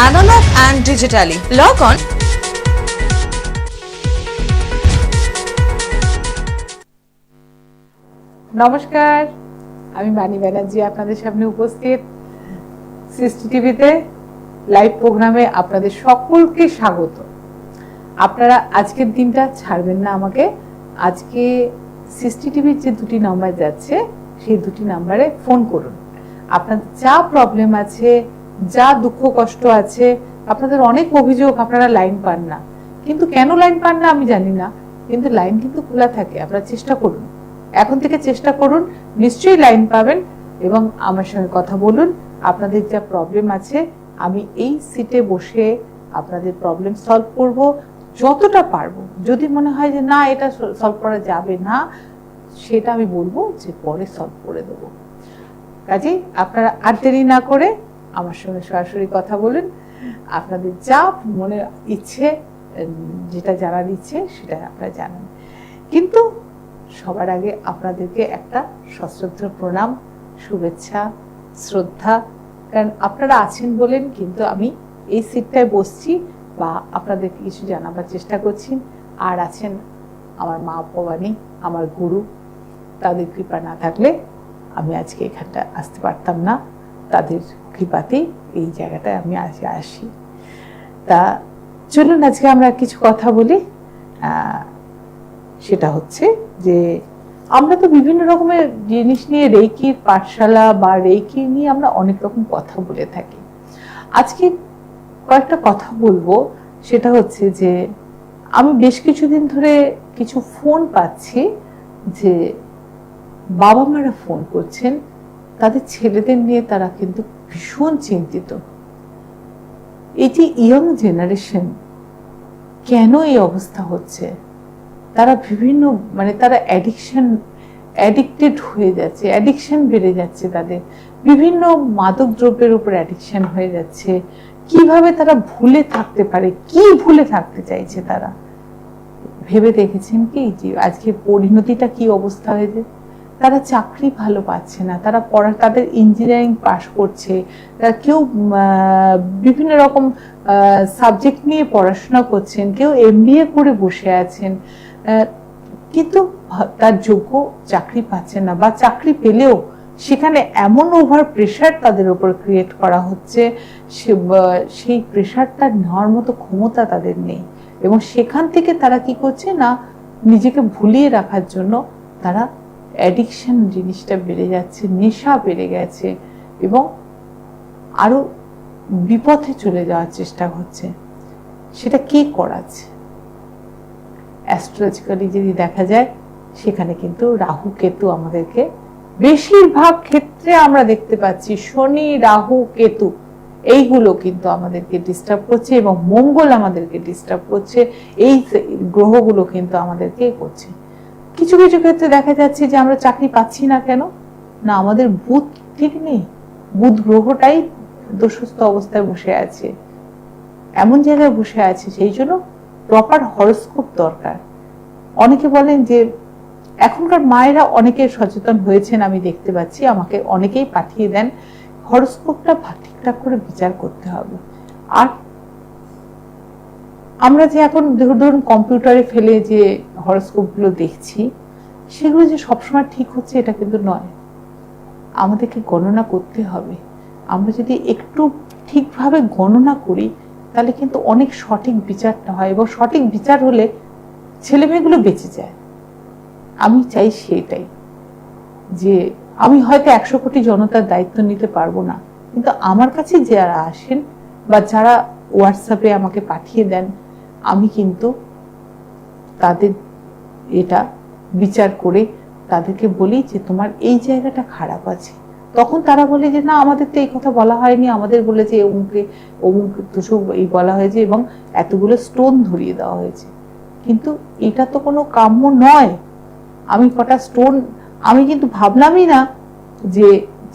analog and digitally. Log on নমস্কার, আমি বাণী ব্যানার্জি আপনাদের সামনে উপস্থিত সৃষ্টি টিভিতে লাইভ প্রোগ্রামে আপনাদের সকলকে স্বাগত। আপনারা আজকের দিনটা ছাড়বেন না আমাকে। আজকে সৃষ্টি টিভির যে দুটি নাম্বার যাচ্ছে সেই দুটি নাম্বারে ফোন করুন। আপনাদের যা প্রবলেম আছে, যা দুঃখ কষ্ট আছে, আপনাদের অনেক অভিযোগ আপনারা লাইন পান না, কিন্তু কেন লাইন পান না আমি জানি না, কিন্তু লাইন কিন্তু খোলা থাকে। আপনারা চেষ্টা করুন, এখন থেকে চেষ্টা করুন, নিশ্চয়ই লাইন পাবেন এবং আমার সঙ্গে কথা বলুন। আপনাদের যা প্রবলেম আছে আমি এই সিটে বসে আপনাদের প্রবলেম সলভ করব যতটা পারবো। যদি মনে হয় যে না এটা সলভ করা যাবে না, সেটা আমি বলবো যে পরে সলভ করে দেবো। কাজেই আপনারা আর দেরি না করে আমার সঙ্গে সরাসরি কথা বলুন। আপনাদের যা মনে ইচ্ছে, যেটা জানার ইচ্ছে সেটা আপনারা জানান। কিন্তু সবার আগে আপনাদেরকে একটা সশ্রদ্ধ প্রণাম, শুভেচ্ছা, শ্রদ্ধা। কারণ আপনারা আছেন বলেন কিন্তু আমি এই সিটটায় বসছি বা আপনাদেরকে কিছু জানাবার চেষ্টা করছি। আর আছেন আমার মা ভবানী, আমার গুরু। তাদের কৃপা না থাকলে আমি আজকে এখানটা আসতে পারতাম না। তাদের কৃপাতেই এই জায়গাটায় আমি আসি। তা চলুন আজকে আমরা কিছু কথা বলি। সেটা হচ্ছে যে আমরা তো বিভিন্ন রকমের জিনিস নিয়ে, রেইকির পাঠশালা বা রেইকি নিয়ে আমরা অনেক রকম কথা বলে থাকি। আজকে কয়েকটা কথা বলবো। সেটা হচ্ছে যে আমি বেশ কিছুদিন ধরে কিছু ফোন পাচ্ছি যে বাবা মারা ফোন করছেন, তাদের ছেলেদের নিয়ে তারা কিন্তু ভীষণ চিন্তিত। এটি ইয়ং জেনারেশন, কেন এই অবস্থা হচ্ছে? তারা বিভিন্ন তারা অ্যাডিক্টেড হয়ে যাচ্ছে, অ্যাডিকশন বেড়ে যাচ্ছে, তাদের বিভিন্ন মাদক দ্রব্যের উপর অ্যাডিকশন হয়ে যাচ্ছে। কিভাবে তারা ভুলে থাকতে পারে? কি ভুলে থাকতে চাইছে তারা? ভেবে দেখেছেন কি যে আজকে পরিণতিটা কি অবস্থা হয়েছে? তারা চাকরি ভালো পাচ্ছে না, তারা তাদের ইঞ্জিনিয়ারিং পাশ করছে, তারা কেউ বিভিন্ন রকম সাবজেক্ট নিয়ে পড়াশোনা করছেন, কেউ MBA করে বসে আছেন, কিন্তু তার যোগ্য চাকরি পাচ্ছেন না, বা চাকরি পেলেও সেখানে এমন ওভার প্রেশার তাদের উপর ক্রিয়েট করা হচ্ছে, সেই প্রেশারটা নেওয়ার মতো ক্ষমতা তাদের নেই। এবং সেখান থেকে তারা কি করছে না, নিজেকে ভুলিয়ে রাখার জন্য তারা অ্যাডিকশন জিনিসটা বেড়ে যাচ্ছে, নেশা বেড়ে গেছে এবং আরো বিপথে চলে যাওয়ার চেষ্টা হচ্ছে। সেটা কে করাচ্ছে? অ্যাস্ট্রোলজিক্যালি যদি দেখা যায় সেখানে কিন্তু রাহু কেতু আমাদেরকে বেশিরভাগ ক্ষেত্রে আমরা দেখতে পাচ্ছি, শনি রাহু কেতু এইগুলো কিন্তু আমাদেরকে ডিস্টার্ব করছে এবং মঙ্গল আমাদেরকে ডিস্টার্ব করছে। এই গ্রহগুলো কিন্তু আমাদেরকে করছে। কিছু কিছু ক্ষেত্রে দেখা যাচ্ছে যে আমরা চাকরি পাচ্ছি না, কেন না? আমাদের বুধ ঠিক নেই, বুধ গ্রহটাই দোষস্থ অবস্থায় বসে আছে, এমন জায়গায় বসে আছে। সেই জন্য প্রপার হরোস্কোপ দরকার। অনেকে বলেন যে এখনকার মায়েরা অনেকে সচেতন হয়েছেন, আমি দেখতে পাচ্ছি, আমাকে অনেকেই পাঠিয়ে দেন, হরোস্কোপটা ঠিকঠাক করে বিচার করতে হবে। আর আমরা যে এখন ধরুন কম্পিউটারে ফেলে যে হরোস্কোপ গুলো দেখছি, সেগুলো যে সবসময় ঠিক হচ্ছে এটা কিন্তু নয়। আমাদেরকে গণনা করতে হবে। আমরা যদি একটু ঠিকভাবে গণনা করি তাহলে কিন্তু অনেক সঠিক বিচারটা হয়, এবং সঠিক বিচার হলে ছেলে মেয়েগুলো বেঁচে যায়। আমি চাই সেটাই, যে আমি হয়তো 100 কোটি জনতার দায়িত্ব নিতে পারবো না, কিন্তু আমার কাছে যারা আসেন বা যারা হোয়াটসঅ্যাপে আমাকে পাঠিয়ে দেন, আমি কিন্তু তাদের এটা বিচার করে তাদেরকে বলি যে তোমার এই জায়গাটা খারাপ আছে। তখন তারা বলে যে না, আমাদের তো এই কথা বলা হয়নি, আমাদের বলেছে অমুক তুসুক এই বলা হয়েছে এবং এতগুলো স্টোন ধরিয়ে দেওয়া হয়েছে। কিন্তু এটা তো কোনো কাম্য নয়। আমি কটা স্টোন, আমি কিন্তু ভাবলামই না যে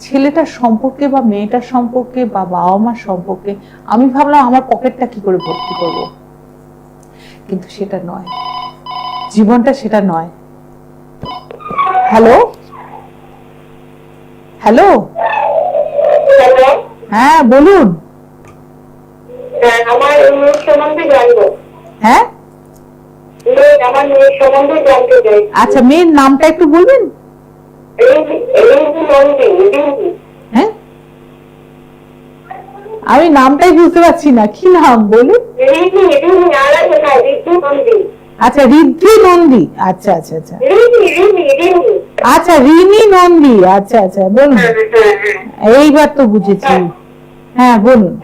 ছেলেটার সম্পর্কে বা মেয়েটার সম্পর্কে বা বাবা মার সম্পর্কে। আমি ভাবলাম আমার পকেটটা কি করে ভর্তি করব, কিন্তু সেটা নয়, জীবনটা সেটা নয়। হ্যালো হ্যালো, হ্যাঁ বলুন। আমার মেয়ের সম্বন্ধে জানবো। হ্যাঁ, আমার মেয়ের সম্বন্ধে জানতে চাই। আচ্ছা, মেয়ের নামটা একটু বলবেন? রিঙ্কি নন্দী। হ্যাঁ, আমি নামটাই বুঝতে পারছি না, কি নাম বলুন? রিঙ্কি আরাধনা রিঙ্কি নন্দী। আচ্ছা, ঋদ্ধি নন্দী। আচ্ছা আচ্ছা আচ্ছা রিঙ্কি। আচ্ছা, রিনি নন্দী। আচ্ছা আচ্ছা, বলুন। এইবার তো বুঝেছি। হ্যাঁ, বলুন।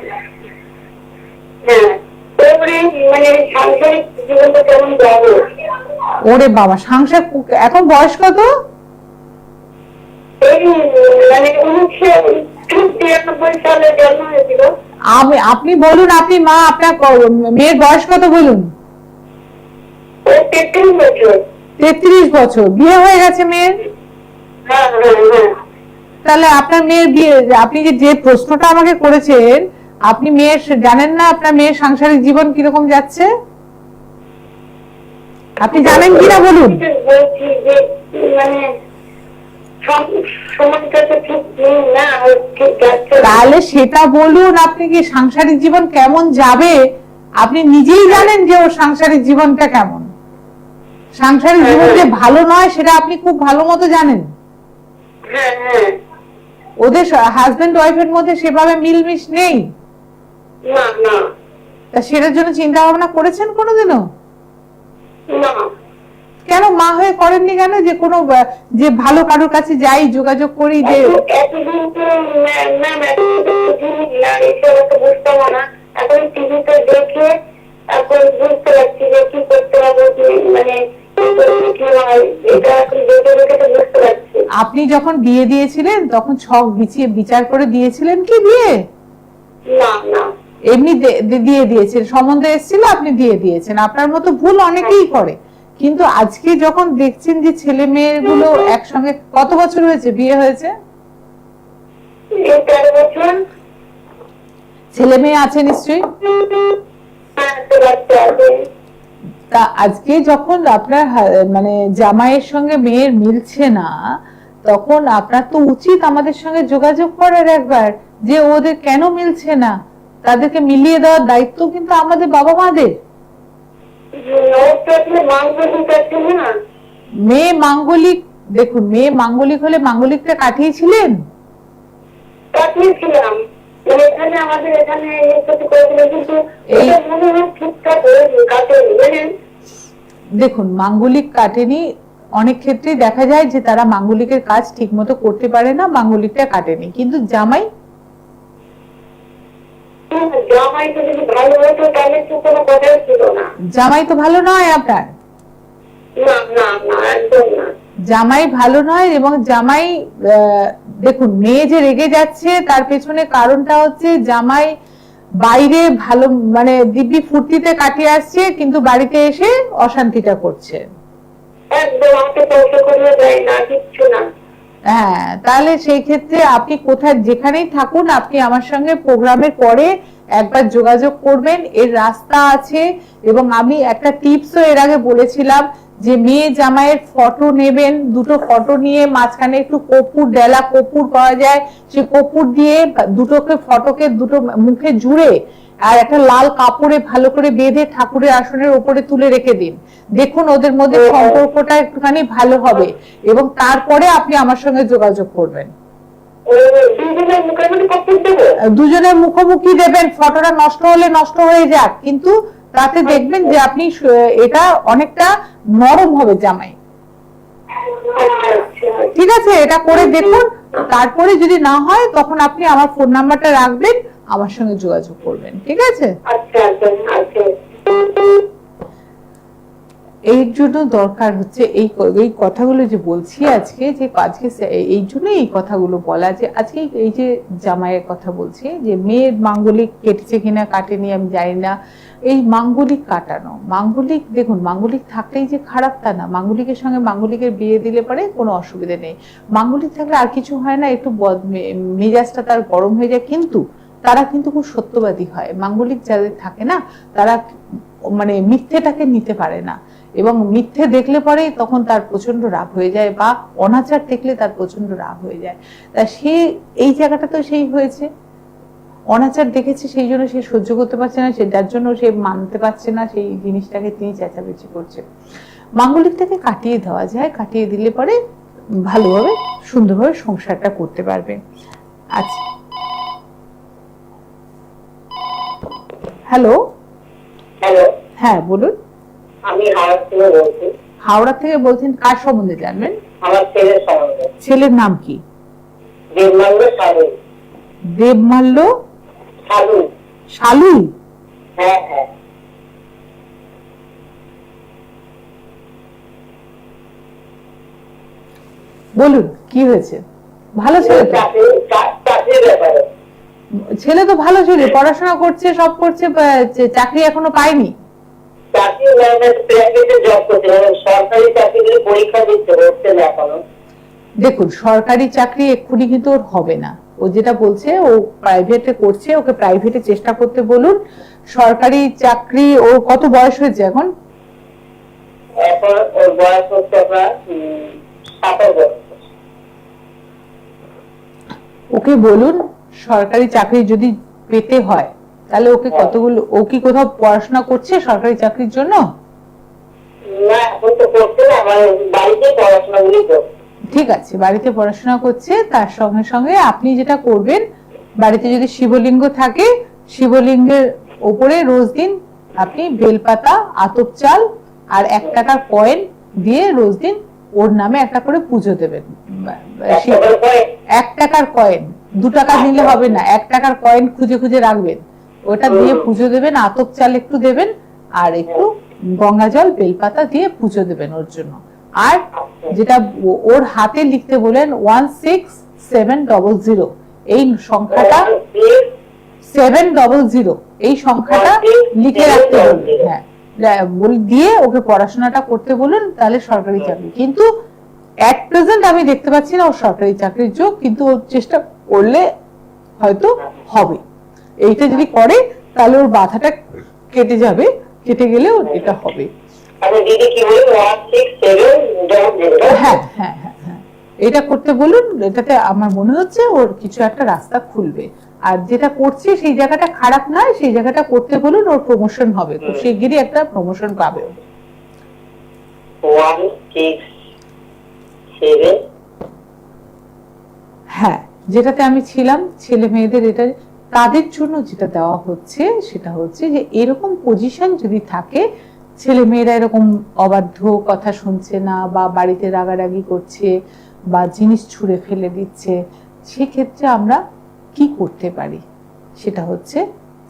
মানে সাংসারিক জীবনটা কেমন যাবে? ওরে বাবা, সংসার এখন বয়স কত? মানে 1993 সালে জন্ম হয়েছিল। আপনি বলুন, আপনি মা, আপনার মেয়ের বয়স কত বলুন? 33 বছর। 33 বছর। বিয়ে হয়ে গেছে মেয়ের? হ্যাঁ। তাহলে আপনার মেয়ের বিয়ে, আপনি যে প্রশ্নটা আমাকে করেছেন, আপনি মেয়ের জানেন না আপনার মেয়ের সাংসারিক জীবন কিরকম যাচ্ছে? আপনি জানেন কিনা বলুন? বলছি যে মানে সময়টা তো ঠিক নেই না, ঠিক যাচ্ছে। তাহলে সেটা বলুন, আপনি কি সাংসারিক জীবন কেমন যাবে আপনি নিজেই জানেন যে ওর সাংসারিক জীবনটা কেমন। সাংসারিক জীবন যে ভালো নয় সেটা আপনি খুব ভালো মতো জানেন। হ্যাঁ। ওদের হাজবেন্ড ওয়াইফের মধ্যে সেভাবে মিলমিশ নেই। না। তা সেটার জন্য চিন্তা ভাবনা করেছেন কোনোদিনও? না। কেন মা হয়ে করেননি কেন? যে কোনো যে ভালো কারোর কাছে যাই, যোগাযোগ করি, যে এতদিন তো ম্যাম এসব তো বুঝতাম না। এখন টিভিতে দেখে এখন বুঝতে পারছি যে কি করতে হবে, মানে কি হয়, এটা এখন দেখে দেখে তো বুঝতে পারছি। আপনি যখন বিয়ে দিয়েছিলেন তখন ছক বিছিয়ে বিচার করে দিয়েছিলেন কি বিয়ে? না। এমনি দিয়ে দিয়েছেন, সম্বন্ধ এসেছিল আপনি দিয়ে দিয়েছেন। আপনার মতো ভুল অনেকেই করে, কিন্তু আজকে যখন দেখছেন যে ছেলে মেয়েগুলো একসঙ্গে, কত বছর হয়েছে বিয়ে হয়েছে? 13 বছর। ছেলে মেয়ে আছে নিশ্চয়ই। তা আজকে যখন আপনার মানে জামাইয়ের সঙ্গে মেয়ের মিলছে না, তখন আপনার তো উচিত আমাদের সঙ্গে যোগাযোগ করার একবার, যে ওদের কেন মিলছে না, তাদেরকে মিলিয়ে দেওয়ার দায়িত্ব কিন্তু আমাদের বাবা মাদের। মেয়ে মাঙ্গলিক, দেখুন, মেয়ে মাঙ্গলিক হলে মাঙ্গলিকটা কাটিয়েছিলেন? কাটিয়েছিলাম, এখানে আমাদের এখানে কিন্তু ঠিকঠাক কাটেনি। দেখুন, মাঙ্গলিক কাটেনি, অনেক ক্ষেত্রে দেখা যায় যে তারা মাঙ্গলিকের কাজ ঠিক মতো করতে পারে না, মাঙ্গলিকটা কাটেনি। কিন্তু জামাই, জামাই তো যদি ভালো হতো তাহলে তো কোনো কথাই ছিল না। জামাই তো ভালো নয় আপনার। না, একদম না। জামাই ভালো নয়। এবং জামাই, দেখুন, মেয়ে যে রেগে যাচ্ছে তার পেছনে কারণটা হচ্ছে জামাই বাইরে ভালো মানে দিব্যি ফুর্তিতে কাটিয়ে আসছে, কিন্তু বাড়িতে এসে অশান্তিটা করছে। একদম আমাকে পয়সা করে দেয় না, কিচ্ছু না। হ্যাঁ, তাহলে সেই ক্ষেত্রে আপনি কোথায় যেখানেই থাকুন, আপনি আমার সঙ্গে প্রোগ্রামের পরে একবার যোগাযোগ করবেন। এর রাস্তা আছে। এবং আমি একটা টিপসও এর আগে বলেছিলাম যে মেয়ে জামাইয়ের ফটো নেবেন, দুটো ফটো নিয়ে মাঝখানে একটু কর্পূর, ডেলা কর্পূর পাওয়া যায়, সে কর্পূর দিয়ে ফটোকে দুটো মুখে জুড়ে আর একটা লাল কাপড়ে ভালো করে বেঁধে ঠাকুরের আসনের উপরে তুলে রেখে দিন। দেখুন ওদের মধ্যে সম্পর্কটা একটুখানি ভালো হবে, এবং তারপরে আপনি আমার সঙ্গে যোগাযোগ করবেন। দুজনের মুখোমুখি দেবেন, ফটোটা নষ্ট হলে নষ্ট হয়ে যাক, কিন্তু তাতে দেখবেন যে আপনি এটা অনেকটা নরম হবে জামাই। ঠিক আছে, এটা করে দেখুন। তারপরে যদি না হয় তখন আপনি আমার ফোন নাম্বারটা রাখবেন, আমার সঙ্গে যোগাযোগ করবেন। ঠিক আছে? এই জন্য দরকার হচ্ছে এই কথাগুলো যে বলছি আজকে, যে আজকে এই জন্য এই কথাগুলো বলা, যে আজকে এই যে জামাইয়ের কথা বলছি, যে মেয়ের মাঙ্গলিক কেটেছে কিনা কাটেনি আমি জানি না। এই মাঙ্গলিক কাটানো, মাঙ্গলিক, দেখুন, মাঙ্গলিক থাকলেই যে খারাপ তা না। মাঙ্গলিকের সঙ্গে মাঙ্গলিকের বিয়ে দিলে পরে কোনো অসুবিধা নেই। মাঙ্গলিক থাকলে আর কিছু হয় না, একটু মেজাজটা তার গরম হয়ে যায়, কিন্তু তারা কিন্তু খুব সত্যবাদী হয়। মাঙ্গলিক যাদের থাকে না, তারা মানে মিথ্যেটাকে নিতে পারে না, এবং মিথ্যে দেখলে পরে তখন তার প্রচন্ড রাগ হয়ে যায়, বা অনাচার দেখলে তার প্রচন্ড রাগ হয়ে যায়। তা সে এই জায়গাটা তো সেই হয়েছে, অনাচার দেখেছে, সেই জন্য সে সহ্য করতে পারছে না, যার জন্য সে মানতে পারছে না সেই জিনিসটাকে, তিনি চেঁচামেচি করছে। মাঙ্গলিক থেকে কাটিয়ে দেওয়া যায়, কাটিয়ে দিলে পরে ভালোভাবে সুন্দরভাবে সংসারটা করতে পারবে। আচ্ছা, হ্যালো। হ্যালো, হ্যাঁ বলুন। আমি হাওড়া থেকে বলছি। হাওড়া থেকে বলছেন, কার সম্বন্ধে জানবেন? আমার ছেলের সম্বন্ধে। ছেলের নাম কি? দেবমাল্য সালু। দেবমাল্য সালু। শালুই? হ্যাঁ হ্যাঁ। বলুন কি হয়েছে? ভালো ছেলে তো, চাকরির ব্যাপারে। ছেলে তো ভালো ছেলে, পড়াশোনা করছে, সব করছে, চাকরি এখনো পায়নি। চাকরি প্রাইভেটে জব করছে, সরকারি চাকরির পরীক্ষা দিতে হচ্ছে না এখনো। দেখুন, সরকারি চাকরি এক্ষুনি কিন্তু ওর হবে না। ও যেটা বলছে ও প্রাইভেটে করছে, ওকে প্রাইভেটে চেষ্টা করতে বলুন। সরকারি চাকরি, ওর কত বয়স হয়েছে এখন? এখন ওর বয়স হচ্ছে আপনার 27 বছর। ওকে বলুন সরকারি চাকরি যদি পেতে হয় তাহলে ওকে কতগুলো, ও কি কোথাও পড়াশোনা করছে সরকারি চাকরির জন্য? না, এখন তো করছে না, আমার বাড়িতে পড়াশোনাগুলি করছে। ঠিক আছে, বাড়িতে পড়াশোনা করছে, তার সঙ্গে সঙ্গে আপনি যেটা করবেন, বাড়িতে যদি শিবলিঙ্গ থাকে, শিবলিঙ্গের ওপরে রোজ দিন আপনি বেলপাতা, আতপ চাল আর 1 টাকার কয়েন দিয়ে রোজ দিন ওর নামে একটা করে পুজো দেবেন। 1 টাকার কয়েন, 2 টাকা নিলে হবে না, 1 টাকার কয়েন খুঁজে খুঁজে রাখবেন, ওটা দিয়ে পুজো দেবেন। আতপ চাল একটু দেবেন আর একটু গঙ্গা জল, বেলপাতা দিয়ে পুজো দেবেন ওর জন্য। আর যেটা ওর হাতে লিখতে বলেন 16700, এই সংখ্যাটা 700, এই সংখ্যাটা লিখে রাখতে বলবেন। হ্যাঁ, দিয়ে ওকে পড়াশোনাটা করতে বলুন, তাহলে সরকারি চাকরি। কিন্তু এট প্রেজেন্ট আমি দেখতে পাচ্ছি না ওর সরকারি চাকরির যোগ, কিন্তু ওর চেষ্টা করলে হয়তো হবে। এইটা যদি করে তাহলে ওর বাধাটা কেটে যাবে, কেটে গেলে ওর এটা হবে। হ্যাঁ হ্যাঁ হ্যাঁ হ্যাঁ, এটা করতে বলুন। এটাতে আমার মনে হচ্ছে ওর কিছু একটা রাস্তা খুলবে। আর যেটা করছে সেই জায়গাটা খারাপ নয়, সেই জায়গাটা করতে বলুন, ওর প্রমোশন হবে, খুব শিগগিরই একটা প্রমোশন পাবে। হ্যাঁ, যেটাতে আমি ছিলাম, ছেলে মেয়েদের এটা, তাদের জন্য যেটা দেওয়া হচ্ছে সেটা হচ্ছে যে এরকম পজিশন যদি থাকে, ছেলে মেয়েরা এরকম অবাধ্য কথা শুনছে না, বা বাড়িতে রাগারাগি করছে, বা জিনিস ছুঁড়ে ফেলে দিচ্ছে, সেক্ষেত্রে আমরা কি করতে পারি সেটা হচ্ছে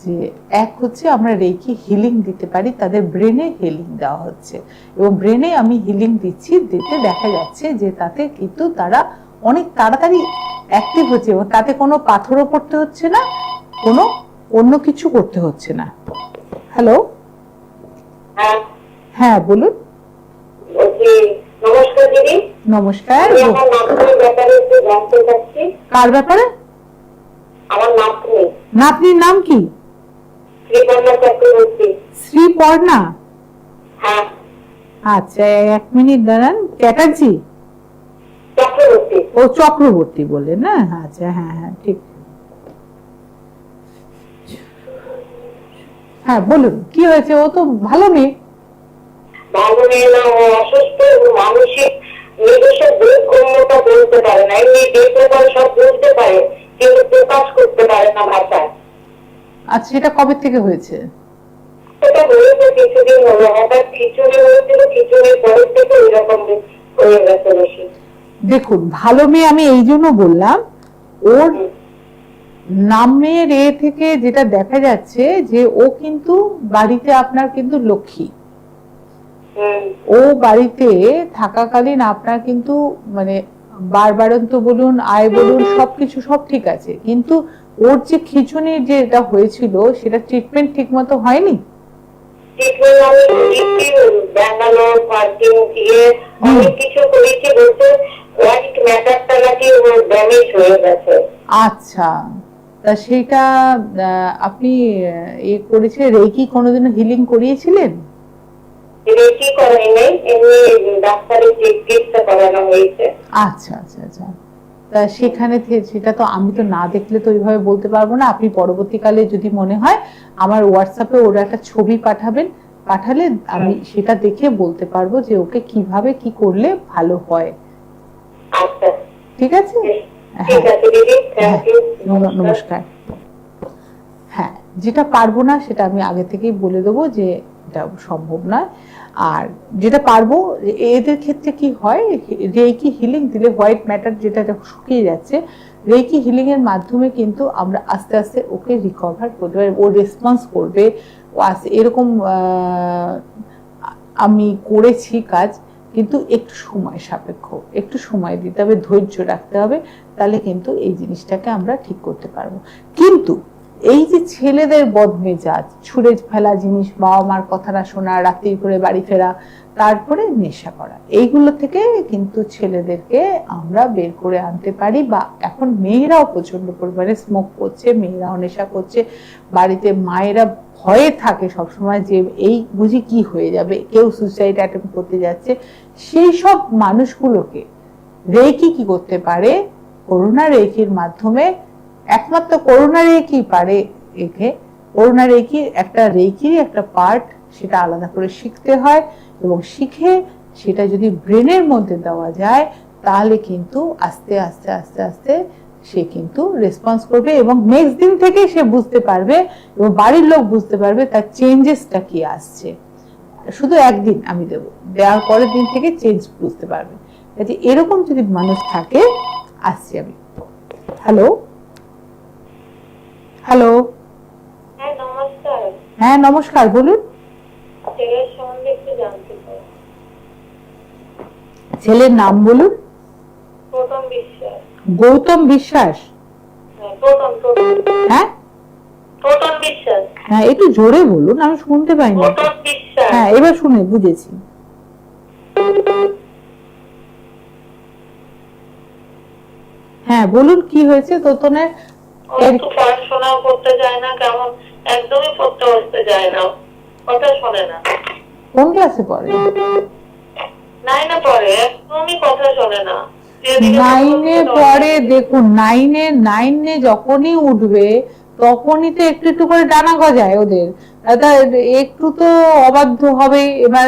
যে, এক হচ্ছে আমরা রেকি হিলিং দিতে পারি, তাদের ব্রেনে হিলিং দেওয়া হচ্ছে, এবং ব্রেনে আমি হিলিং দিচ্ছি, দিতে দেখা যাচ্ছে যে তাতে কিন্তু তারা অনেক তাড়াতাড়ি অ্যাক্টিভ হচ্ছে, এবং তাতে কোনো পাথরও পড়তে হচ্ছে না, কোনো অন্য কিছু করতে হচ্ছে না। হ্যালো, হ্যাঁ বলুন। নমস্কার দিদি। নমস্কার। কার ব্যাপারে? আমার নাতনি। নাতনির নাম কি? শ্রীপর্ণা চক্রবর্তী। শ্রীপর্ণা? হ্যাঁ। আচ্ছা, 1 মিনিট দাঁড়ান। চ্যাটার্জি? চক্রবর্তী। ও চক্রবর্তী বললেন না? আচ্ছা, হ্যাঁ হ্যাঁ ঠিক। হ্যাঁ বলুন, কি হয়েছে? ও তো ভালো মেয়ে। ভালো মেয়ে না, ও অসুস্থ, মানসিক নিজস্ব বোধ ক্ষমতা বলতে পারে না, এমনি দেখতে পারে, সব বুঝতে পারে, কিন্তু প্রকাশ করতে পারে না ভাষায়। আচ্ছা, এটা কবে থেকে হয়েছে? এটা হয়েছে কিছুদিন হলো, হঠাৎ খিচুড়ি হয়েছিল, খিচুড়ির পরের থেকে এরকম হয়ে গেছে বেশি। দেখুন, ভালো মেয়ে আমি এই জন্য বললাম, ওর নামের এ থেকে যেটা দেখা যাচ্ছে যে ও কিন্তু বাড়িতে আপনার কিন্তু লক্ষ্মী। ও বাড়িতে থাকাকালীন আপনার কিন্তু মানে বারবারন্ত বলুন, আয় বলুন, সবকিছু সব ঠিক আছে, কিন্তু ওর যে খিচুনির যে এটা হয়েছিল সেটা ট্রিটমেন্ট ঠিক মতো হয়নি। ব্যাঙ্গালোর পার্কিং দিয়ে অনেক কিছু করেছি, বলতে হোয়াইট ম্যাটারটা নাকি ড্যামেজ হয়ে গেছে। আচ্ছা, তা সেটা আপনি করেছে, রেকি কোনোদিনও হিলিং করিয়েছিলেন? রেকি করাই নাই, এমনি ডাক্তারের চিকিৎসা করানো হয়েছে। আচ্ছা আচ্ছা আচ্ছা, তা সেখানে সেটা তো আমি তো না দেখলে তো ওইভাবে বলতে পারবো না। আপনি পরবর্তীকালে যদি মনে হয় আমার হোয়াটসঅ্যাপে ওরা একটা ছবি পাঠাবেন, পাঠালে আমি সেটা দেখে বলতে পারবো যে ওকে কিভাবে কি করলে ভালো হয়। আচ্ছা, ঠিক আছে? ঠিক আছে দিদি, থ্যাংক ইউ, নমস্কার। হ্যাঁ, যেটা পারবো না সেটা আমি আগে থেকেই বলে দেবো যে এটা সম্ভব নয়। আর যেটা পারবো, এদের ক্ষেত্রে কি হয়, রেকি হিলিং দিলে হোয়াইট ম্যাটার যেটা শুকিয়ে যাচ্ছে, রেকি হিলিং এর মাধ্যমে কিন্তু আমরা আস্তে আস্তে ওকে রিকভার করতে পারি, ও রেসপন্স করবে। ও এরকম আমি করেছি কাজ, কিন্তু একটু সময় সাপেক্ষ, একটু সময় দিতে হবে, ধৈর্য রাখতে হবে, তাহলে কিন্তু এই জিনিসটাকে আমরা ঠিক করতে পারবো। কিন্তু এই যে ছেলেদের বদমেজাজ, ছুঁড়ে ফেলা জিনিস, বাবা মার কথা না শোনা, রাত্রি করে বাড়ি ফেরা, তারপরে নেশা করা, এইগুলো থেকে কিন্তু ছেলেদেরকে আমরা বের করে আনতে পারি। বা এখন মেয়েরাও প্রচন্ড পরিমাণে স্মোক করছে, মেয়েরাও নেশা করছে, বাড়িতে মায়েরা ভয়ে থাকে সবসময় যে এই বুঝি কি হয়ে যাবে, কেউ সুইসাইড অ্যাটেম্প করতে যাচ্ছে। সেই সব মানুষগুলোকে রেকি কি করতে পারে, করোনা রেকির মাধ্যমে, একমাত্র করোনা রেকি পারে একে। করোনা রেকি একটা পার্ট, সেটা আলাদা করে শিখতে হয়, এবং শিখে সেটা যদি ব্রেনের মধ্যে দেওয়া যায় তাহলে কিন্তু আস্তে আস্তে আস্তে আস্তে সে কিন্তু রেসপন্স করবে, এবং নেক্সট দিন থেকে সে বুঝতে পারবে এবং বাড়ির লোক বুঝতে পারবে তার চেঞ্জেসটা কি আসছে। শুধু একদিন আমি দেবো, দেওয়ার পরের দিন থেকে চেঞ্জ বুঝতে পারবে। কাজে এরকম যদি মানুষ থাকে, আসছি আমি। হ্যালো হ্যালো, হ্যাঁ নমস্কার, হ্যাঁ নমস্কার, বলুন। ছেলের সম্বন্ধে একটু জানতে চাই। ছেলের নাম বলুন। প্রথম বিশ্বাস। গৌতম বিশ্বাস? হ্যাঁ প্রথম হ্যাঁ প্রথম বিশ্বাস। হ্যাঁ, একটু জোরে বলুন, আমি শুনতে পাইনি। প্রথম বিশ্বাস। হ্যাঁ, এবার শুনে বুঝেছি। হ্যাঁ বলুন, কি হয়েছে তোতনের? একটু পড়াশোনাও করতে যায় না, কেমন একদমই পড়তে বসতে যায় না, কথা শোনে না। কোন ক্লাসে পড়ে? নাইনে পড়ে, একদমই কথা শোনে না। নাইনে পড়ে। দেখুন, নাইনে যখনই উঠবে তখনই তো একটু একটু করে ডানা গজায় ওদের, একটু তো অবাধ্য হবে। এবার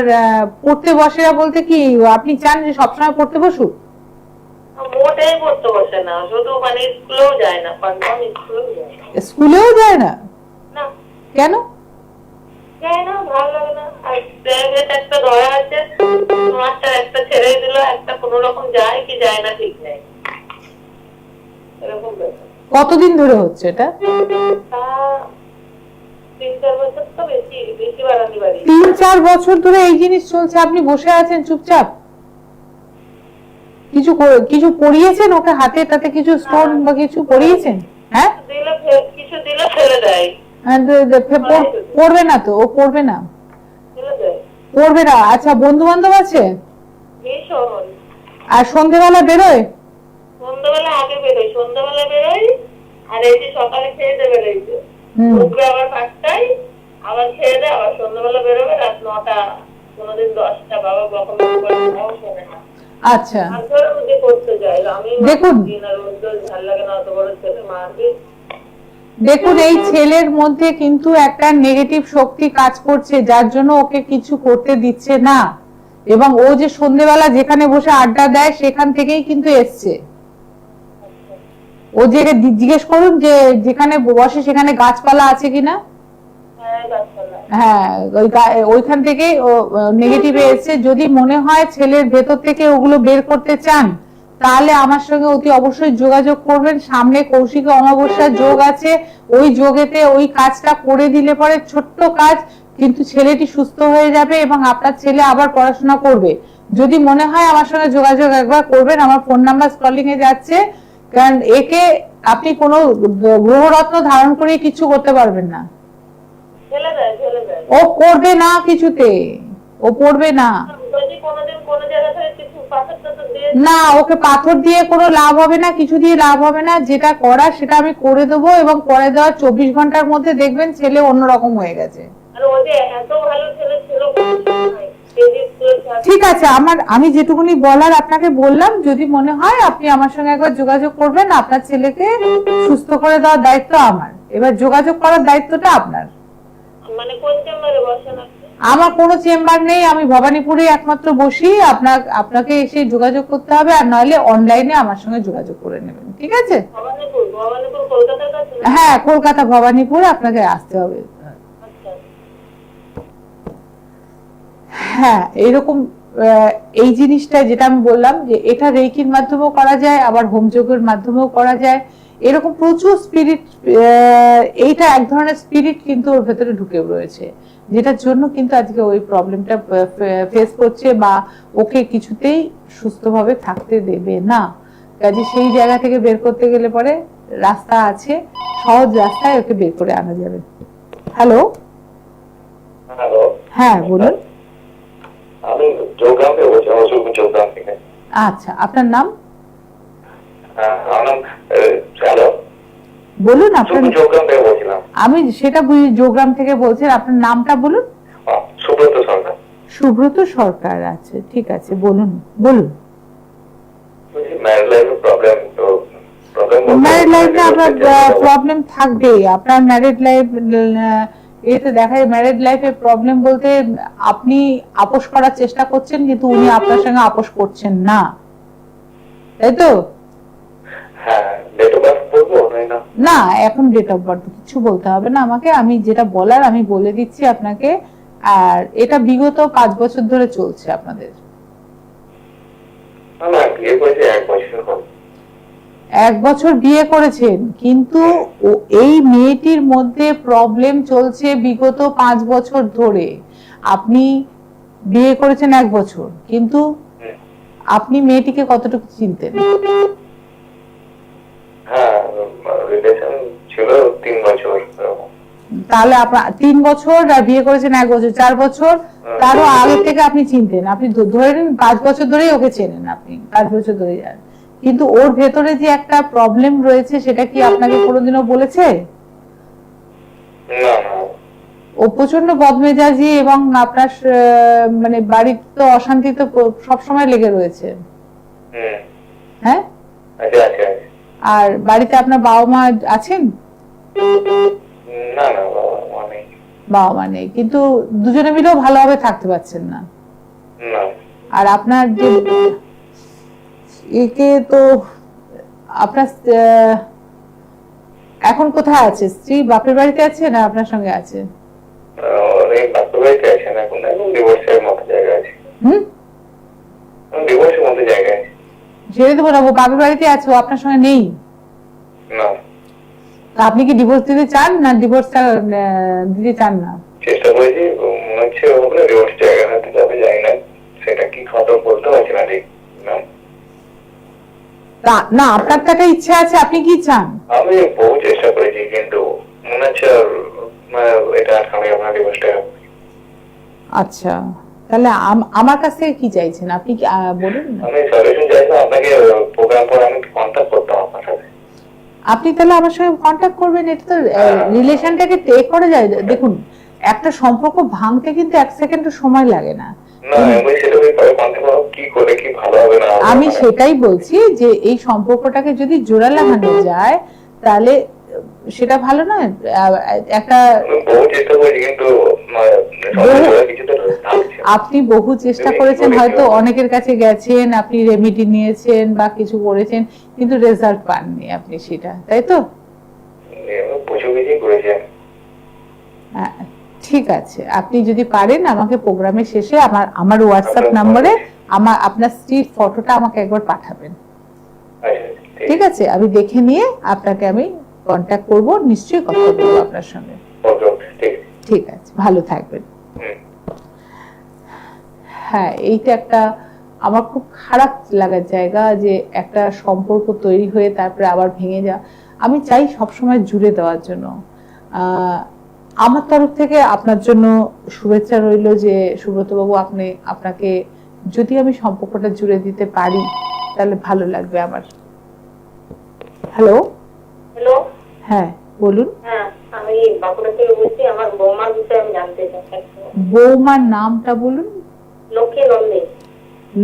পড়তে বসে না বলতে কি আপনি চান যে সবসময় পড়তে বসুক? মোটেই পড়তে বসে না, শুধু মানে স্কুলেও যায় না, স্কুলেও যায় না? না কেন যায় না? ভালো লাগে না। আর প্রাইভেট একটা ধরা আছে, মাস্টার একটা ছেড়ে দিল, একটা কোন রকম যায় কি যায় না ঠিক নেই, এরকম ব্যাপার। কতদিন ধরে হচ্ছে এটা? 3-4 বছর তো বেশি বেশি বাড়ানি বাড়ি। 3-4 বছর ধরে এই জিনিস চলছে, আপনি বসে আছেন চুপচাপ? কিছু পড়িয়েছেন ওকে, হাতে টাতে কিছু স্টোন বা কিছু পড়িয়েছেন? হ্যাঁ, কিছু দিলে ফেলে দেয়। পড়বে না তো, ও পড়বে না, ফেলে দেয়, পড়বে না। আচ্ছা, বন্ধু বান্ধব আছে? ভীষণ। আর সন্ধ্যেবেলা বেরোয়? সন্ধ্যাবেলা আগে বেরোয়, সন্ধ্যাবেলা বেরোয়, আর এই যে সকালে খেয়ে দেবে বেরোইছে, উঠবে আবার 5টায়, আবার খেয়ে দেয়, আবার সন্ধ্যাবেলা বেরোবে, রাত 9টা, কোনোদিন 10টা। বাবা বকন করে নাও শোনে না। আচ্ছা, করতে যায়, আমি দেখুন ভালো লাগে না, অত বড় ছেলে মারবে। দেখুন, এই ছেলের মধ্যে কিন্তু একটা নেগেটিভ শক্তি কাজ করছে, যার জন্য ওকে কিছু করতে দিচ্ছে না। এবং ও যে সন্ধ্যেবেলা যেখানে বসে আড্ডা দেয় সেখান থেকেই কিন্তু এসছে। ও যে জিজ্ঞেস করুন যে যেখানে বসে সেখানে গাছপালা আছে কিনা। হ্যাঁ, ওইখান থেকে নেগেটিভে এসছে। যদি মনে হয় ছেলের ভেতর থেকে ওগুলো বের করতে চান, তাহলে আমার সঙ্গে অতি অবশ্যই যোগাযোগ করবেন। সামনে কৌশিক অমাবস্যার যোগ আছে, ওই যোগেতে ওই কাজটা করে দিলে পরে, ছোট্ট কাজ, কিন্তু ছেলেটি সুস্থ হয়ে যাবে এবং আপনার ছেলে আবার পড়াশোনা করবে। যদি মনে হয় আমার সঙ্গে যোগাযোগ একবার করবেন, আমার ফোন নাম্বার স্ক্রলিং এ যাচ্ছে। কারণ একে আপনি কোনো গ্রহরত্ন ধারণ করে কিছু করতে পারবেন না। ও করবে না, কিছুতে ও পড়বে না। না, ওকে পাথর দিয়ে কোনো লাভ হবে না, কিছু দিয়ে লাভ হবে না। যেটা করার সেটা আমি করে দেবো, এবং করে দেওয়ার 24 ঘন্টার মধ্যে দেখবেন ছেলে অন্যরকম হয়ে গেছে। কেজি চলছে। ঠিক আছে, আমি যেটুকুনি বলার আপনাকে বললাম, যদি মনে হয় আপনি আমার সঙ্গে একবার যোগাযোগ করবেন, আপনার ছেলেকে সুস্থ করে দেওয়ার দায়িত্ব আমার, এবার যোগাযোগ করার দায়িত্বটা আপনার। মানে কোন চেম্বারে বসেন আপনি? আমার কোনো চেম্বার নেই, আমি ভবানীপুরে একমাত্র বসি। আপনাকে এসে যোগাযোগ করতে হবে, আর নাহলে অনলাইনে আমার সঙ্গে যোগাযোগ করে নেবেন, ঠিক আছে? ভবানীপুর কলকাতার কাছে? হ্যাঁ, কলকাতা ভবানীপুর আপনাকে আসতে হবে। আচ্ছা। হ্যাঁ, এরকম এই জিনিসটা যেটা আমি বললাম, যে এটা রেইকির মাধ্যমেও করা যায়, আবার হোমযোগের মাধ্যমেও করা যায়। এরকম প্রচুর স্পিরিট, এইটা এক ধরনের স্পিরিট কিন্তু ওর ভেতরে ঢুকে রয়েছে, যেটার জন্য কিন্তু আজকে ওই প্রবলেমটা ফেস করছে, বা ওকে কিছুতেই সুস্থভাবে থাকতে দেবে না। কাজে সেই জায়গা থেকে বের করতে গেলে পরে রাস্তা আছে, সহজ রাস্তায় ওকে বের করে আনা যাবে। হ্যালো, হ্যালো, হ্যাঁ বলুন। আমি যোগগ্রাম থেকে বলছি, আমার যোগগ্রাম থেকে। আচ্ছা, আপনার নাম আমার নাম হ্যালো, বলুন। আপনার যোগগ্রাম থেকে বলছিলাম। আমি সেটা বুঝি, যোগগ্রাম থেকে বলছেন, আপনার নামটা বলুন। সুব্রত সরকার। সুব্রত সরকার, আছে, ঠিক আছে, বলুন বলুন। ম্যারিড লাইফের প্রবলেম, তো ম্যারিড লাইফে আপনার প্রবলেম থাকবেই। আপনার ম্যারিড লাইফ, এতে দেখা যায় ম্যারিড লাইফে প্রবলেম বলতে আপনি আপোষ করার চেষ্টা করছেন, কিন্তু উনি আপনার সঙ্গে আপোষ করছেন না, তাই তো? হ্যাঁ, ডেট অফ বার্থ বলবো না? না, এখন ডেট অফ বার্থ কিছু বলতে হবে না আমাকে, আমি যেটা বলার আমি বলে দিচ্ছি আপনাকে। আর এটা বিগত 5 বছর ধরে চলছে আপনাদের। না, বিয়ে করেছি 1 বছর হল। 1 বছর বিয়ে করেছেন, কিন্তু এই মেয়েটির মধ্যে প্রবলেম চলছে বিগত 5 বছর ধরে। আপনি বিয়ে করেছেন 1 বছর, কিন্তু আপনি মেয়েটিকে কতটুকু চিনতেন? হ্যাঁ, রিলেশন ছিল 3 বছর। তাহলে আপনার 3 বছর, আর বিয়ে করেছেন 1 বছর, 4 বছর। তারও আগে থেকে আপনি চিনতেন, আপনি ধরে নিন 5 বছর ধরেই ওকে চেনেন, আপনি 5 বছর ধরে জানেন। কিন্তু ওর ভেতরে যে একটা প্রবলেম রয়েছে, সেটা কি আপনাকে কোনোদিনও বলেছে? না না, ও প্রচন্ড বদমেজাজি, এবং আপনার মানে বাড়িতে তো অশান্তি তো সবসময় লেগে রয়েছে। হ্যাঁ, আচ্ছা আচ্ছা। আর বাড়িতে আপনার বাবা মা আছেন? না না, বাবা মা নেই। বাবা মা নেই, কিন্তু দুজনে মিলেও ভালোভাবে থাকতে পারছেন না। না। আর আপনার যে একে তো আপনার এখন কোথায় আছে? স্ত্রী বাপের বাড়িতে আছে না আপনার সঙ্গে আছে? এই বাপের বাড়িতে আছেন, এখন ডিভোর্সের মতো জায়গা আছে। ডিভোর্সের মতো জায়গা আছে। ছেড়ে দেবো না, ও বাপের বাড়িতে আছে, ও আপনার সঙ্গে নেই। না। তা আপনি কি ডিভোর্স দিতে চান, না ডিভোর্সটা দিতে চান না? চেষ্টা করেছি, মনে হচ্ছে ওগুলো ডিভোর্স জায়গা হাতে যাবে, যাই না সেটা কি খবর বলতে পারছি না ঠিক। না, আপনার তো একটা ইচ্ছা আছে, আপনি কি চান? আমি বহু চেষ্টা করেছি, কিন্তু মনে হচ্ছে এটা আটকানো যাবে না, ডিভোর্সটা। আচ্ছা, তাহলে আমার কাছ থেকে কি চাইছেন আপনি, কি বলুন না। আমি সলিউশন চাইছি, আপনাকে প্রোগ্রাম পর আমি কন্ট্যাক্ট করতাম আপনার সাথে। আপনি তাহলে আমার সঙ্গে কন্ট্যাক্ট করবেন, এটা তো রিলেশনটাকে টেক করা যায়। দেখুন, একটা সম্পর্ক ভাঙতে কিন্তু 1 সেকেন্ডও সময় লাগে না। আমি সেটাই বলছি, যে এই সম্পর্কটাকে যদি জোড়া লাগানো যায়, তাহলে সেটা ভালো নয়? একটা আপনি বহু চেষ্টা করেছেন, হয়তো অনেকের কাছে গেছেন, আপনি রেমেডি নিয়েছেন বা কিছু করেছেন, কিন্তু রেজাল্ট পাননি আপনি, সেটা তাই তো? ঠিক আছে, আপনি যদি পারেন আমাকে প্রোগ্রামের শেষে আমার হোয়াটসঅ্যাপ নম্বরে আপনার স্ত্রীর ফটোটা আমাকে একবার পাঠাবেন, ঠিক আছে? আমি দেখে নিয়ে আপনাকে আমি কন্ট্যাক্ট করব, নিশ্চয়ই কথা বলবো আপনার সঙ্গে। ঠিক আছে, ভালো থাকবেন। হ্যাঁ, এইটা একটা আমার খুব খারাপ লাগার জায়গা, যে একটা সম্পর্ক তৈরি হয়ে তারপরে আবার ভেঙে যাওয়া। আমি চাই সবসময় জুড়ে দেওয়ার জন্য। আমার তরফ থেকে আপনার জন্য শুভেচ্ছা রইল, যে সুব্রত বাবু, আপনাকে যদি আমি সম্পর্কটা জুড়ে দিতে পারি তাহলে ভালো লাগবে আমার। হ্যালো। হ্যালো। হ্যাঁ বলুন। হ্যাঁ, আমি বাঁকুড়া থেকে বলছি, আমার বৌমার বিষয়ে আমি জানতে চাই। বৌমার নামটা বলুন। লক্ষ্মী নন্দী।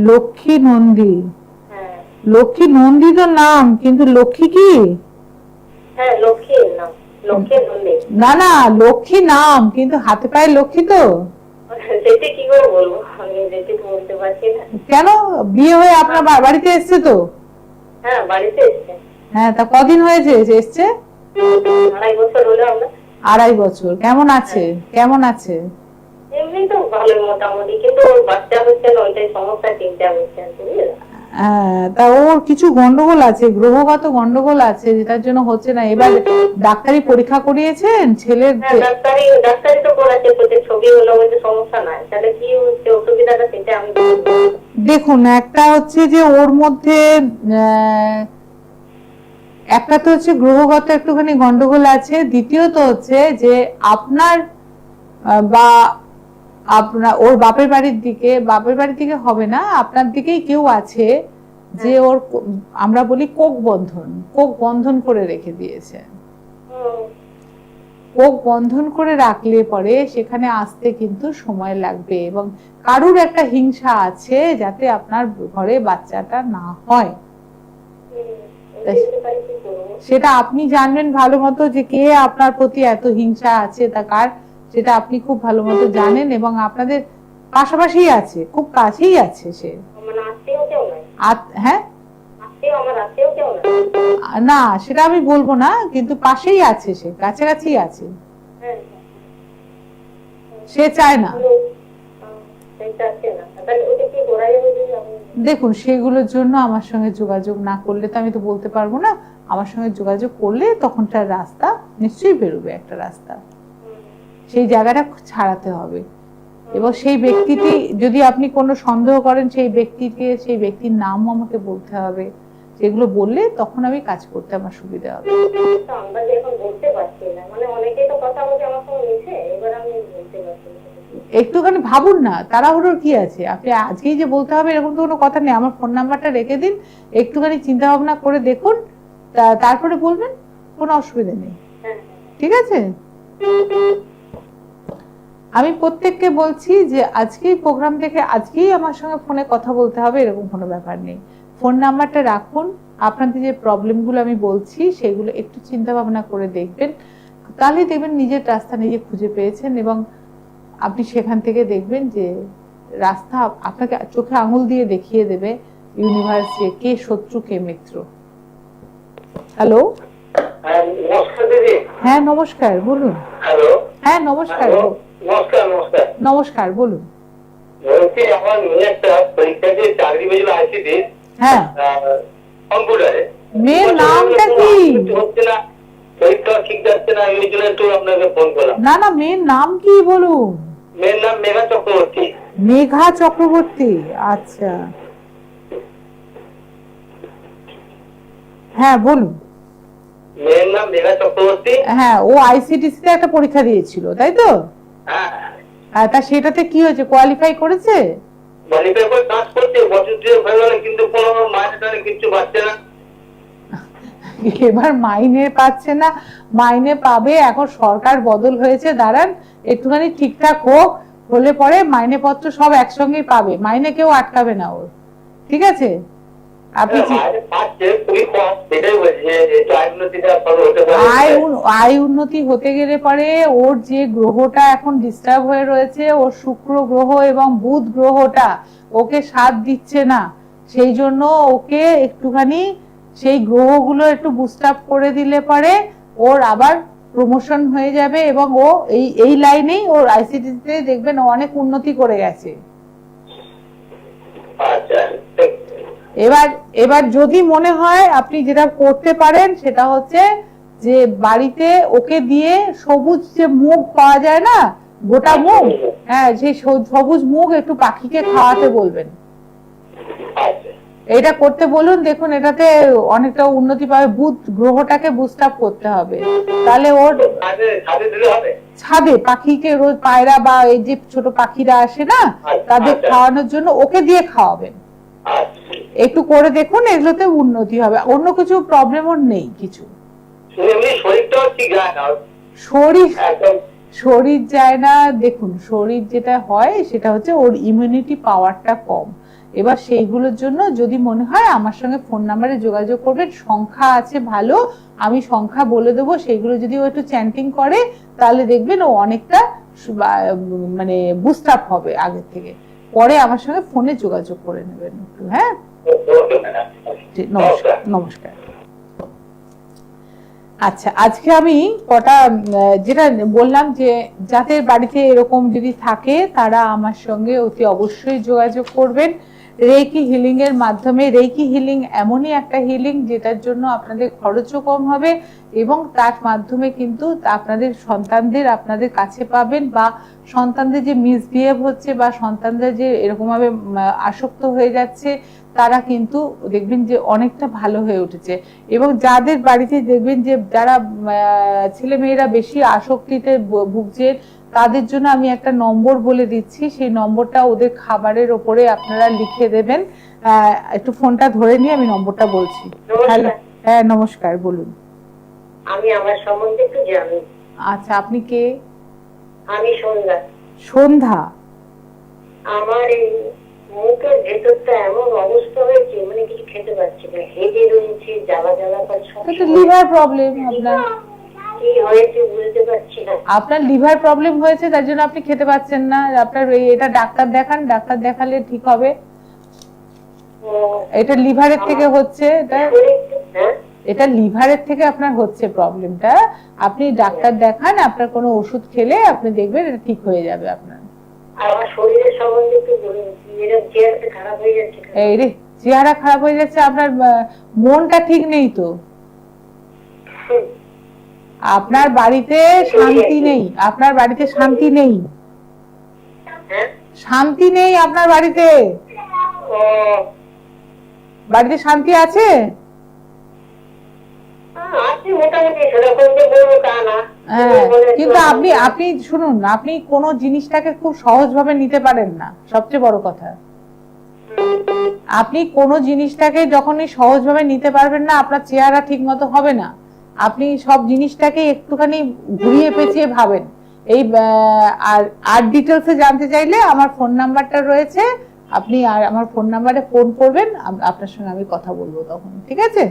লক্ষ্মী নন্দী। হ্যাঁ লক্ষ্মী নন্দী তো নাম, কিন্তু লক্ষ্মী কি? হ্যাঁ লক্ষ্মীর নাম লক্ষ্মী নন্দী। না না, লক্ষ্মী নাম, কিন্তু হাতে পায়ে লক্ষ্মী তো। সেটা কি করে বলবো, আমি যেটি বলতে পারছি না। কেন, বিয়ে হয়ে আপনার বাড়িতে এসছে তো? হ্যাঁ বাড়িতে এসছে। হ্যাঁ, তা কদিন হয়েছে এসছে? 2.5 বছর হলো আমরা। 2.5 বছর। কেমন আছে? কেমন আছে? এমনি তো ভালোই মোটামুটি, কিন্তু ওর বাচ্চা হচ্ছে না, ওইটাই সমস্যা, চিন্তা হচ্ছে বুঝলে। তা ওর কিছু গন্ডগোল আছে, গ্রহগত গন্ডগোল আছে, যেটার জন্য হচ্ছে না। এবার ডাক্তারি পরীক্ষা করিয়েছেন ছেলের? হ্যাঁ ডাক্তারি তো করাচ্ছে, প্রত্যেক ছবি হলো, বলতে সমস্যা নাই। তাহলে কি হচ্ছে অসুবিধাটা, সেটা আমি দেখুন, একটা হচ্ছে যে ওর মধ্যে একটা তো হচ্ছে গ্রহগত একটুখানি গন্ডগোল আছে, দ্বিতীয়ত হচ্ছে যে আপনার বা আপনার ওর বাপের বাড়ির দিকে হবে না, আপনার দিকেই কেউ আছে যে ওর আমরা বলি কোক বন্ধন করে রেখে দিয়েছে। কোক বন্ধন করে রাখলে পরে সেখানে আসতে কিন্তু সময় লাগবে, এবং কারুর একটা হিংসা আছে যাতে আপনার ঘরে বাচ্চাটা না হয়। সেটা আপনি জানবেন ভালো মতো যে কে আপনার প্রতি এত হিংসা আছে, তা কার, সেটা আপনি খুব ভালো মতো জানেন, এবং আপনাদের পাশাপাশি আছে, খুব কাছেই আছে সে। হ্যাঁ না, সেটা আমি বলবো না, কিন্তু পাশেই আছে, সে কাছাকাছি আছে। সে চায় না। দেখুন, সেগুলোর জন্য আমার সঙ্গে যোগাযোগ না করলে তো আমি তো বলতে পারবো না। আমার সঙ্গে যোগাযোগ করলে তখন তার রাস্তা নিশ্চয়ই বেরোবে, একটা রাস্তা। সেই জায়গাটা ছাড়াতে হবে, এবং সেই ব্যক্তিটি, যদি আপনি কোনো সন্দেহ করেন সেই ব্যক্তির নামও আমাকে বলতে হবে। সেগুলো বললে তখন আমি কাজ করতে আমার সুবিধা হবে। একটুখানি ভাবুন না, তাড়াহুড়োর কি আছে? আপনি আজকেই যে বলতে হবে এরকম তো কোনো কথা নেই। আমার ফোন নাম্বারটা রেখে দিন, একটুখানি চিন্তা ভাবনা করে দেখুন, তারপরে বলবেন, কোনো অসুবিধা নেই। ঠিক আছে? আমি প্রত্যেককে বলছি যে আজকেই প্রোগ্রাম দেখে আজকেই আমার সঙ্গে ফোনে কথা বলতে হবে, এরকম কোনো ব্যাপার নেই। ফোন নাম্বারটা রাখুন, আপনাদের যে প্রবলেমগুলো আমি বলছি সেগুলো একটু চিন্তা ভাবনা করে দেখবেন, তাহলেই দেখবেন নিজের রাস্তা নিজে খুঁজে পেয়েছেন, এবং আপনি সেখান থেকে দেখবেন যে রাস্তা আপনাকে চোখে আঙুল দিয়ে দেখিয়ে দেবে ইউনিভার্স, যে কে শত্রু কে মিত্র। হ্যালো, হ্যাঁ নমস্কার, বলুন। হ্যালো, হ্যাঁ নমস্কার, নমস্কার, বলুন। বলছি আমার মেয়ে একটা পরীক্ষা দিয়ে চাকরি পেয়েছিল আইসিটি, হ্যাঁ, কম্পিউটারে। মেয়ের নামটা কি? হচ্ছে না, পরীক্ষা ঠিক যাচ্ছে না, এই জন্য একটু আপনাকে ফোন করলাম। না না, মেয়ের নাম কি বলুন? মেয়ের নাম মেঘা চক্রবর্তী। মেঘা চক্রবর্তী, আচ্ছা, হ্যাঁ বলুন। মেয়ের নাম মেঘা চক্রবর্তী। হ্যাঁ, ও আইসিটিসি তে একটা পরীক্ষা দিয়েছিল, তাই তো? হ্যাঁ, তা সেটাতে কি হয়েছে, কোয়ালিফাই করেছে? কোয়ালিফাই করে কাজ করছে, বছর দিয়ে হয়ে গেল, কিন্তু কোনো মাইনে কিছু পাচ্ছে না। এবার মাইনে পাচ্ছে না, মাইনে পাবে, এখন সরকার বদল হয়েছে, দাঁড়ান একটুখানি ঠিকঠাক হোক, হলে পরে মাইনে পত্র সব একসঙ্গেই পাবে, মাইনে কেউ আটকাবে না ওর। ঠিক আছে? আপনি আয় উন্নতি হতে গেলে পরে ওর যে গ্রহটা এখন ডিস্টার্ব হয়ে রয়েছে, ওর শুক্র গ্রহ এবং বুধ গ্রহটা ওকে সাথ দিচ্ছে না, সেই জন্য ওকে একটুখানি সেই গ্রহগুলো একটু বুস্ট আপ করে দিলে পরে ওর আবার প্রমোশন হয়ে যাবে, এবং ও এই লাইনেই ওর আইসিটিতে দেখবেন ও অনেক উন্নতি করে গেছে। এবার যদি মনে হয় আপনি যেটা করতে পারেন সেটা হচ্ছে যে বাড়িতে ওকে দিয়ে সবুজ যে মুগ পাওয়া যায় না, গোটা মুগ, হ্যাঁ সেই সবুজ মুগ একটু পাখিকে খাওয়াতে বলবেন, এটা করতে বলুন। দেখুন এটাতে অনেকটা উন্নতি পাবে, বুধ গ্রহটাকে বুস্ট আপ করতে হবে, তাহলে ওর ছাদে পাখিকে রোজ, পায়রা বা এই যে ছোট পাখিরা আসে না, তাদের খাওয়ানোর জন্য ওকে দিয়ে খাওয়াবেন, একটু করে দেখুন, এগুলোতে উন্নতি হবে, অন্য কিছু প্রবলেম ওর নেই কিছু। শরীর যায় না, দেখুন শরীর যেটা হয় সেটা হচ্ছে ওর ইমিউনিটি পাওয়ারটা কম। এবার সেইগুলোর জন্য যদি মনে হয় আমার সঙ্গে ফোন নাম্বারে যোগাযোগ করবেন, সংখ্যা আছে ভালো, আমি সংখ্যা বলে দেবো, সেইগুলো যদি ও একটু চ্যান্টিং করে তাহলে দেখবেন ও অনেকটা মানে বুস্ট আপ হবে আগের থেকে। পরে আমার সঙ্গে ফোনে যোগাযোগ করে নেবেন একটু। হ্যাঁ, ওকে ম্যাডাম। নমস্কার। নমস্কার। আচ্ছা, আজকে আমি কটা যেটা বললাম যে যাদের বাড়িতে এরকম যদি থাকে তারা আমার সঙ্গে অতি অবশ্যই যোগাযোগ করবেন। রেকি হিলিং এর মাধ্যমে, রেকি হিলিং এমনই একটা হিলিং যেটার জন্য আপনাদের খরচও কম হবে এবং তার মাধ্যমে কিন্তু আপনাদের সন্তানদের আপনাদের কাছে পাবেন, বা সন্তানদের যে মিসবিহেভ হচ্ছে বা সন্তানদের যে এরকম ভাবে আসক্ত হয়ে যাচ্ছে তারা কিন্তু দেখবেন যে অনেকটা ভালো হয়ে উঠেছে। এবং যাদের বাড়িতে দেখবেন যে যারা ছেলে মেয়েরা বেশি আসক্তিতে ভুগছে তাদের জন্য আমি একটা নম্বর বলে দিচ্ছি, সেই নম্বরটা ওদের খাবারের ওপরে আপনারা লিখে দেবেন। একটু ফোনটা ধরে নিয়ে আমি নম্বরটা বলছি। হ্যালো, হ্যাঁ নমস্কার, বলুন। আমি আমার সম্বন্ধে একটু জানি। আচ্ছা, আপনি কে? আমি সন্ধ্যা। সন্ধ্যা। আমার এই মুখের ভেতরটা এমন অবস্থা হয়েছে, মানে কিছু খেতে পারছি না, হেঁটে রয়েছে, জ্বালা জ্বালা করছে। এটা লিভার প্রবলেম আপনার। কি হয়েছে বুঝতে পারছি না। আপনার লিভার প্রবলেম হয়েছে তার জন্য আপনি খেতে পাচ্ছেন না। আপনার এটা ডাক্তার দেখান, ডাক্তার দেখালে ঠিক হবে। এটা লিভারের থেকে হচ্ছে, এটা লিভারের থেকে আপনার হচ্ছে প্রবলেমটা। আপনি ডাক্তার দেখান, আপনার কোনো ওষুধ খেলে আপনি দেখবেন এটা ঠিক হয়ে যাবে আপনার। আমার শরীরের সম্বন্ধে একটু বলুন, এরকম চেহারাটা খারাপ হয়ে যাচ্ছে। এই রে, চেহারা খারাপ হয়ে যাচ্ছে, আপনার মনটা ঠিক নেই তো? আপনার বাড়িতে শান্তি নেই, আপনার বাড়িতে শান্তি নেই, শান্তি নেই আপনার বাড়িতে। বাড়িতে শান্তি আছে? কিন্তু আপনি আপনি শুনুন, আপনি কোনো জিনিসটাকে খুব সহজভাবে নিতে পারেন না, সবচেয়ে বড় কথা। আপনি কোনো জিনিসটাকে যখনই সহজভাবে নিতে পারবেন না আপনার চেহারা ঠিক মতো হবে না। আপনি সব জিনিসটাকে একটুখানি ঘুরিয়ে পেঁচিয়ে ভাবেন। এই আর ডিটেলসে জানতে চাইলে আমার ফোন নাম্বারটা রয়েছে, আপনি আর আমার ফোন নাম্বারে ফোন করবেন, আপনার সঙ্গে আমি কথা বলবো তখন, ঠিক আছে?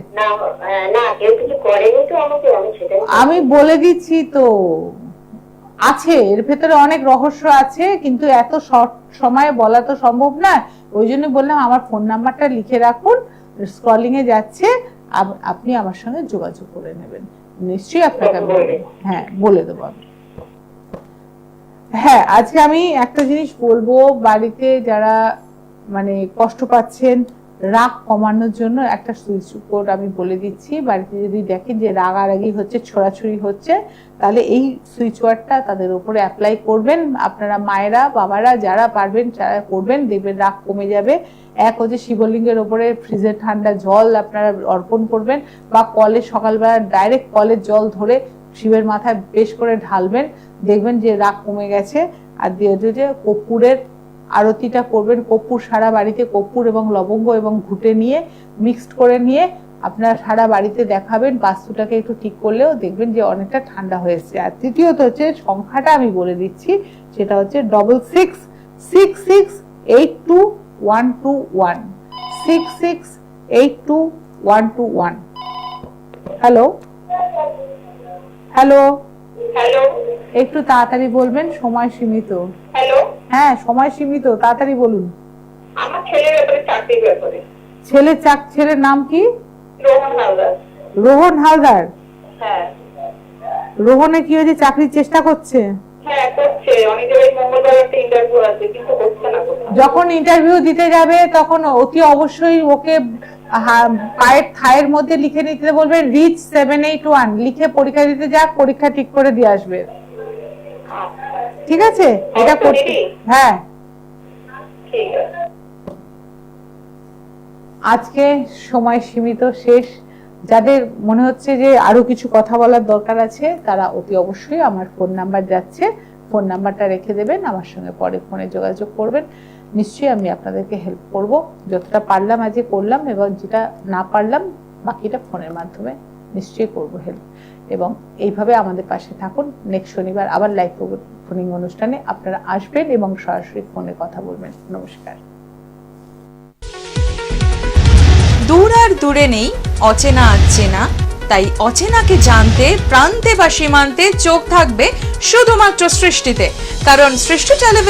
আমি বলে দিচ্ছি তো, আছে এর ভেতরে অনেক রহস্য আছে, কিন্তু এত শর্ট সময়ে বলা তো সম্ভব না। ওই জন্য বললাম আমার ফোন নাম্বারটা লিখে রাখুন, স্ক্রলিং এ যাচ্ছে, আপনি আমার সঙ্গে যোগাযোগ করে নেবেন। নিশ্চয়ই আপনাকে হ্যাঁ বলে দেবো আমি। হ্যাঁ, আজকে আমি একটা জিনিস বলবো, বাড়িতে যারা মানে কষ্ট পাচ্ছেন, রাগ কমানোর জন্য একটা সুইচ কোড আমি বলে দিচ্ছি। বাড়িতে যদি দেখেন যে রাগারাগি হচ্ছে, ছোড়াছুড়ি হচ্ছে, তাহলে এই সুইচ ওয়ার্ডটা তাদের উপরে অ্যাপ্লাই করবেন। আপনারা মায়েরা বাবারা যারা পারবেন তারা করবেন, দেখবেন রাগ কমে যাবে। এক হচ্ছে শিবলিঙ্গের ওপরে ফ্রিজের ঠান্ডা জল আপনারা অর্পণ করবেন, বা কলে সকালবেলা ডাইরেক্ট কলের জল ধরে শিবের মাথায় বেশ করে ঢালবেন, দেখবেন যে রাগ কমে গেছে। আর যে কর্পূরের আরতিটা করবেন, কর্পূর সারা বাড়িতে কর্পূর এবং লবঙ্গ এবং ঘুটে নিয়ে মিক্সড করে নিয়ে আপনারা সারা বাড়িতে দেখাবেন। বাস্তুটাকে একটু ঠিক করলেও দেখবেন যে অনেকটা ঠান্ডা হয়েছে। আর তৃতীয়ত হচ্ছে সংখ্যাটা আমি বলে দিচ্ছি, সেটা হচ্ছে 6666821221 66821221। হ্যালো হ্যালো হ্যালো, একটু তাড়াতাড়ি বলবেন, সময় সীমিত। হ্যালো, হ্যাঁ সময় সীমিত, তাড়াতাড়ি বলুন। আমার ছেলের ব্যাপারে, চাকরির ব্যাপারে। ছেলের নাম কি? রোহন হালদার। রোহন হালদার? হ্যাঁ। রোহনে কি হয়েছে, চাকরির চেষ্টা করছে? হ্যাঁ করছে, অনেক জায়গায় মঙ্গলবার একটা ইন্টারভিউ আছে, কিন্তু হচ্ছে না। যখন ইন্টারভিউ দিতে যাবে তখন অতি অবশ্যই ওকে পায়ের থায়ের মধ্যে লিখে নিতে বলবে রিচ 781, লিখে পরীক্ষা দিতে যাক, পরীক্ষা ঠিক করে দিয়ে আসবে। ঠিক আছে, এটা করতে। হ্যাঁ ঠিক আছে। আজকে সময় সীমিত, শেষ। যাদের মনে হচ্ছে যে আরো কিছু কথা বলার দরকার আছে তারা অতি অবশ্যই আমার ফোন নাম্বার যাচ্ছে, ফোন নাম্বারটা রেখে দেবেন, আমার সঙ্গে পরে ফোনে যোগাযোগ করবেন। নিশ্চয়ই আমি আপনাদেরকে হেল্প করব, যতটা পারলাম আজকে করলাম, এবং যেটা না পারলাম বাকিটা ফোনের মাধ্যমে নিশ্চয়ই করব হেল্প। এবং এইভাবে আমাদের পাশে থাকুন। নেক্সট শনিবার আবার লাইভ ফোনিং অনুষ্ঠানে আপনারা আসবেন এবং সরাসরি ফোনে কথা বলবেন। নমস্কার। দূর আর দূরে নেই অচেনা আচেনা, তাই অচেনাকে জানতে প্রান্তে বা সীমান্তে চোখ থাকবে শুধুমাত্র সৃষ্টিতে, কারণ সৃষ্টি টেলিভিশন